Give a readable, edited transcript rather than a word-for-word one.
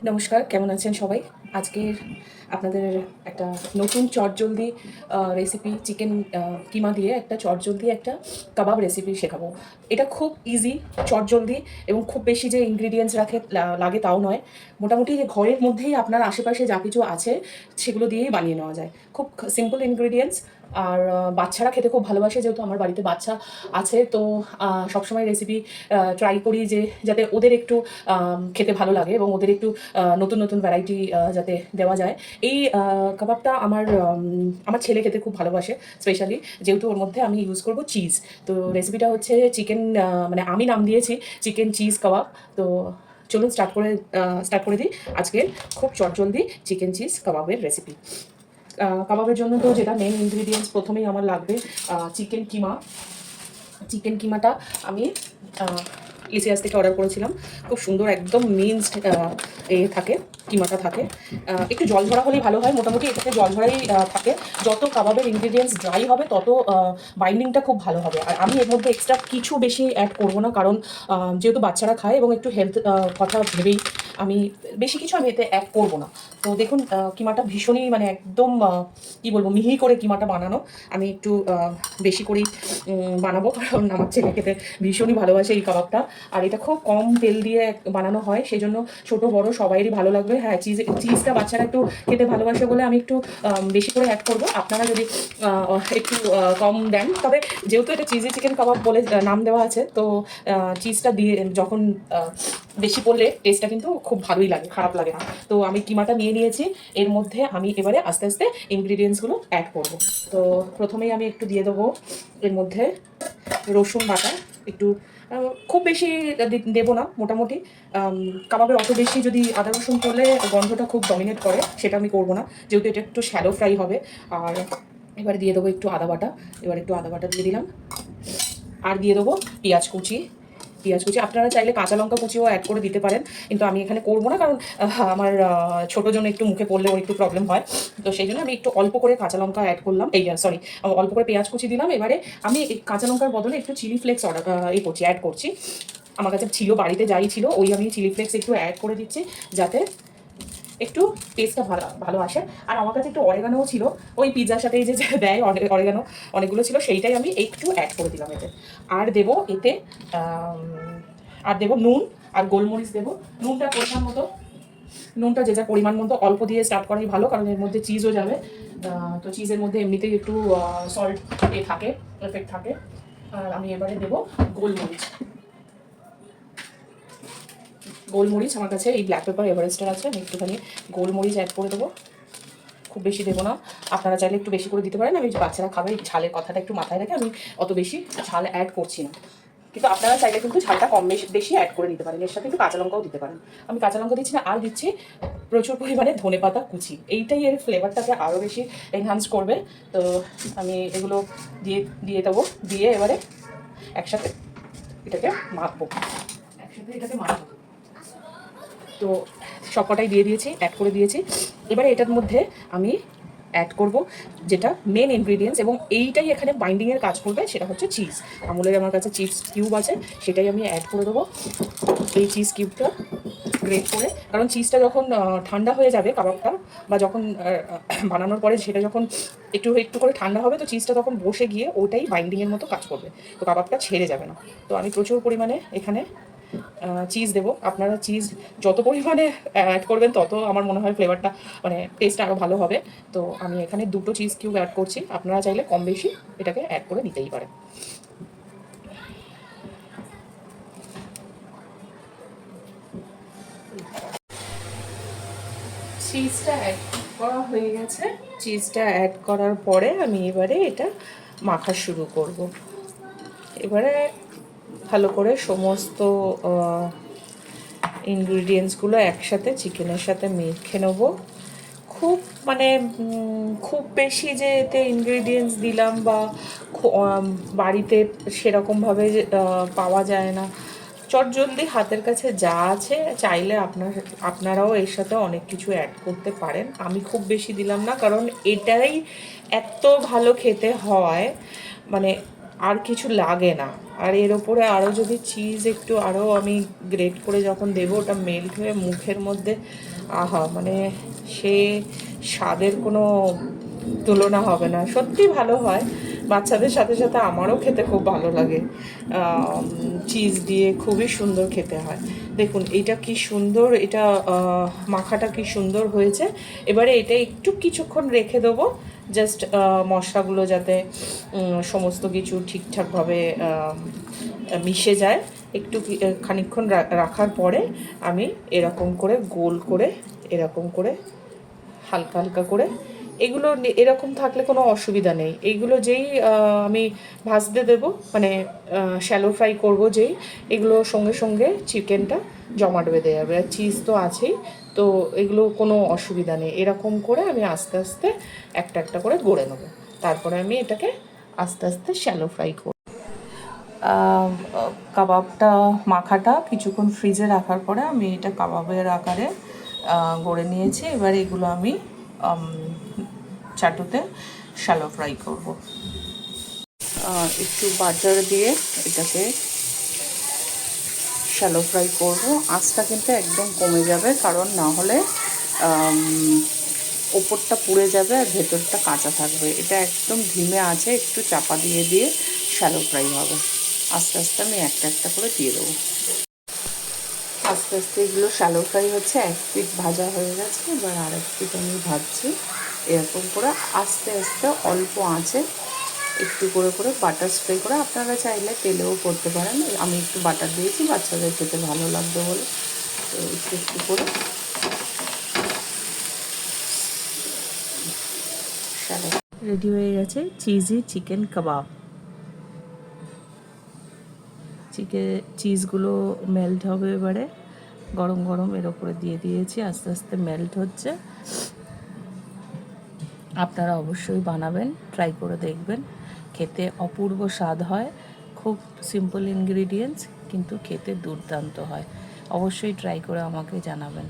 নমস্কার, কেমন আছেন সবাই? আজকের আপনাদের একটা নতুন চটজলদি রেসিপি চিকেন কিমা দিয়ে একটা চটজলদি একটা কাবাব রেসিপি শেখাবো। এটা খুব ইজি, চটজলদি এবং খুব বেশি যে ইনগ্রিডিয়েন্টস লাগে তাও নয়। মোটামুটি যে ঘরের মধ্যেই আপনার আশেপাশে যা কিছু আছে সেগুলো দিয়েই বানিয়ে নেওয়া যায়। খুব সিম্পল ইনগ্রিডিয়েন্টস। আর বাচ্চারা খেতে খুব ভালোবাসে, যেহেতু আমার বাড়িতে বাচ্চা আছে, তো সবসময় রেসিপি ট্রাই করি যে যাতে ওদের একটু খেতে ভালো লাগে এবং ওদের একটু নতুন নতুন ভ্যারাইটি যাতে দেওয়া যায়। এই কাবাবটা আমার ছেলে খেতে খুব ভালোবাসে, স্পেশালি যেহেতু ওর মধ্যে আমি ইউজ করব চিজ। তো রেসিপিটা হচ্ছে চিকেন, মানে আমি নাম দিয়েছি চিকেন চিজ কাবাব। তো চলুন স্টার্ট করে দিই আজকের খুব চটজলদি চিকেন চিজ কাবাবের রেসিপি। কাবাবের জন্য তো যেটা মেন ইনগ্রিডিয়েন্টস প্রথমেই আমার লাগবে চিকেন কিমা। চিকেন কিমাটা আমি এসিয়াস থেকে অর্ডার করেছিলাম। খুব সুন্দর একদম মিন্সড থাকে, কিমাটা থাকে। একটু জল ঝরা হলেই ভালো হয়, মোটামুটি এটাতে জল ঝরাই থাকে। যত কাবাবের ইনগ্রিডিয়েন্টস ড্রাই হবে তত বাইন্ডিংটা খুব ভালো হবে। আর আমি এর মধ্যে এক্সট্রা কিছু বেশি অ্যাড করবো না, কারণ যেহেতু বাচ্চারা খায় এবং একটু হেলথ কথা ভেবেই আমি বেশি কিছু আমি এতে অ্যাড করবো না। তো দেখুন কিমাটা ভীষণই মানে একদম কী বলবো, মিহি করে কিমাটা বানানো। আমি একটু বেশি করেই বানাবো, কারণ আমার ছেলে খেতে ভীষণই ভালোবাসে এই কাবাবটা। আর এটা খুব কম তেল দিয়ে বানানো হয়, সেই জন্য ছোটো বড় সবাইরই ভালো লাগবে। হ্যাঁ, চিজটা বাচ্চারা একটু খেতে ভালোবাসে বলে আমি একটু বেশি করে অ্যাড করবো। আপনারা যদি একটু কম দেন, তবে যেহেতু এটা চিজি চিকেন কাবাব বলে নাম দেওয়া আছে, তো চিজটা দিয়ে যখন বেশি পড়লে টেস্টটা কিন্তু খুব ভালোই লাগে, খারাপ লাগে না। তো আমি কিমাটা নিয়ে নিয়েছি, এর মধ্যে আমি এবারে আস্তে আস্তে ইনগ্রিডিয়েন্টসগুলো অ্যাড করব। তো প্রথমেই আমি একটু দিয়ে দেবো এর মধ্যে রসুন বাটা। একটু খুব বেশি দেবো না, মোটামুটি। কাবাবের অত বেশি যদি আদা রসুন করলে গন্ধটা খুব ডমিনেট করে, সেটা আমি করবো না, যেহেতু এটা একটু শ্যালো ফ্রাই হবে। আর এবারে দিয়ে দেবো একটু আদা বাটা। এবার একটু আদা বাটা দিয়ে দিলাম। আর দিয়ে দেবো পেঁয়াজ কুচি। আপনারা চাইলে কাঁচা লঙ্কা কুচিও অ্যাড করে দিতে পারেন, কিন্তু আমি এখানে করবো না, কারণ আমার ছোটো জন্য একটু মুখে পড়লে ওর একটু প্রবলেম হয়। তো সেই জন্য আমি একটু অল্প করে কাঁচা লঙ্কা অ্যাড করলাম, অল্প করে পেঁয়াজ কুচি দিলাম। এবারে আমি এই কাঁচা লঙ্কার বদলে একটু চিলি ফ্লেক্স অ্যাড করছি। আমার কাছে ছিল, বাড়িতে যাই ছিল, ওই আমি চিলি ফ্লেক্স একটু অ্যাড করে দিচ্ছি, যাতে একটু টেস্টটা ভালো ভালো আসে। আর আমার কাছে একটু অরেগানোও ছিল, ওই পিৎজার সাথে যে দেয় অরেগানো, অনেকগুলো ছিল, সেইটাই আমি একটু অ্যাড করে দিলাম এতে। আর দেবো এতে আর দেবো নুন আর গোলমরিচ দেবো। নুনটা পরিমাণ মতো, নুনটা যে যা পরিমাণ মতো অল্প দিয়ে স্টার্ট করাই ভালো, কারণ এর মধ্যে চিজও যাবে। তো চিজের মধ্যে এমনিতেই একটু সল্ট থাকে, এফেক্ট থাকে। আর আমি এবারে দেবো গোলমরিচ। আমার কাছে এই ব্ল্যাক পেপার এভারেস্টের আছে, আমি একটুখানি গোলমরিচ অ্যাড করে দেবো। খুব বেশি দেবো না, আপনারা চাইলে একটু বেশি করে দিতে পারেন। আমি বাচ্চারা খাবে, ঝালের কথাটা একটু মাথায় রেখে আমি অত বেশি ঝাল অ্যাড করছি না, কিন্তু আপনারা চাইলে কিন্তু ঝালটা কম বেশি অ্যাড করে দিতে পারেন। এর সাথে একটু কাঁচা লঙ্কাও দিতে পারেন। আমি কাঁচা লঙ্কা দিচ্ছি না, আর দিচ্ছি প্রচুর পরিমাণে ধনেপাতা কুচি। এইটাই এর ফ্লেভারটাকে আরও বেশি এনহান্স করবে। তো আমি এগুলো দিয়ে দেবো, দিয়ে এবারে একসাথে এটাকে মাখবো। তো সবকটাই দিয়ে দিয়েছি, অ্যাড করে দিয়েছি। এবারে এটার মধ্যে আমি অ্যাড করব যেটা মেন ইনগ্রিডিয়েন্টস, এবং এইটাই এখানে বাইন্ডিংয়ের কাজ করবে, সেটা হচ্ছে চিজ। আমুলের আমার কাছে চিজ কিউব আছে, সেটাই আমি অ্যাড করে দেবো। এই চিজ কিউবটা গ্রেট করে, কারণ চিজটা যখন ঠান্ডা হয়ে যাবে কাবাবটা, বা যখন বানানোর পরে সেটা যখন একটু একটু করে ঠান্ডা হবে, তো চিজটা তখন বসে গিয়ে ওটাই বাইন্ডিংয়ের মতো কাজ করবে, তো কাবাবটা ছেড়ে যাবে না। তো আমি প্রচুর পরিমাণে এখানে চিজ দেবো। আপনারা চিজ যত পরিমাণে অ্যাড করবেন তত আমার মনে হয় ফ্লেভারটা, মানে টেস্টটা আরও ভালো হবে। তো আমি এখানে 2টো চিজ কিউব অ্যাড করছি, আপনারা চাইলে কম বেশি এটাকে অ্যাড করে দিতেই পারেন। চিজটা অ্যাড করা হয়ে গেছে। চিজটা অ্যাড করার পরে আমি এবারে এটা মাখা শুরু করব। এবারে ভালো করে সমস্ত ইনগ্রিডিয়েন্টসগুলো একসাথে চিকেনের সাথে মেখে নেবো। খুব মানে খুব বেশি যে এতে ইনগ্রিডিয়েন্টস দিলাম বা বাড়িতে সেরকমভাবে পাওয়া যায় না। চটজলদি হাতের কাছে যা আছে, চাইলে আপনারাও এর সাথে অনেক কিছু অ্যাড করতে পারেন। আমি খুব বেশি দিলাম না, কারণ এটাই এত ভালো খেতে হয়, মানে আর কিছু লাগে না। আর এর ওপরে আরও যদি চিজ একটু আরও আমি গ্রেট করে যখন দেবো, ওটা মেল্ট হয়ে মুখের মধ্যে আহা, মানে সে স্বাদের কোনো তুলনা হবে না, সত্যি ভালো হয়। বাচ্চাদের সাথে সাথে আমারও খেতে খুব ভালো লাগে, চিজ দিয়ে খুবই সুন্দর খেতে হয়। দেখুন এটা কি সুন্দর, এটা মাখাটা কি সুন্দর হয়েছে। এবারে এটা একটু কিছুক্ষণ রেখে দেবো, জাস্ট মশলাগুলো যাতে সমস্ত কিছু ঠিকঠাকভাবে মিশে যায়। একটু খানিকক্ষণ রাখার পরে আমি এরকম করে গোল করে, এরকম করে হালকা হালকা করে, এগুলো এরকম থাকলে কোনো অসুবিধা নেই। এইগুলো যেই আমি ভাজতে দেবো, মানে শ্যালো ফ্রাই করবো যেই, এগুলো সঙ্গে সঙ্গে চিকেনটা জমাট বেঁধে যাবে। আর চিজ তো আছেই, তো এগুলো কোনো অসুবিধা নেই। এরকম করে আমি আস্তে আস্তে একটা একটা করে গড়ে নেবো, তারপরে আমি এটাকে আস্তে আস্তে শ্যালো ফ্রাই করব। কাবাবটা মাখাটা কিছুক্ষণ ফ্রিজে রাখার পরে আমি এটা কাবাবের আকারে গড়ে নিয়েছি। এবার এগুলো আমি চাটুতে শ্যালো ফ্রাই করব। একটু বাটার দিয়ে এটাকে শ্যালো ফ্রাই করব। আঁচটা কিন্তু একদম কমে যাবে, কারণ না হলে ওপরটা পুড়ে যাবে আর ভেতরটা কাঁচা থাকবে। এটা একদম ধিমে আছে, একটু চাপা দিয়ে দিয়ে শ্যালো ফ্রাই হবে। আস্তে আস্তে আমি একটা একটা করে দিয়ে দেবো। আস্তে আস্তে এগুলো শ্যালো ফ্রাই হচ্ছে, এক পিঠ ভাজা হয়ে গেছে, এবার আরেক পিঠ আমি ভাজছি। এরকম করে আস্তে আস্তে অল্প আঁচে একটু করে করে বাটার স্প্রে করে, আপনারা চাইলে তেলেও করতে পারেন। আমি একটু বাটার দিয়েছি বাচ্চাদের খেতে ভালো লাগবে বলে, তো একটু একটু করে রেডি হয়ে গেছে চিজি চিকেন কাবাব। চিজগুলো মেল্ট হবে, এবারে গরম গরম এর ওপরে দিয়ে দিয়েছি, আস্তে আস্তে মেল্ট হচ্ছে। আপনারা অবশ্যই বানাবেন, ট্রাই করে দেখবেন, খেতে অপূর্ব স্বাদ হয়। খুব সিম্পল ইনগ্রিডিয়েন্টস, কিন্তু খেতে দুর্দান্ত হয়। অবশ্যই ট্রাই করে আমাকে জানাবেন।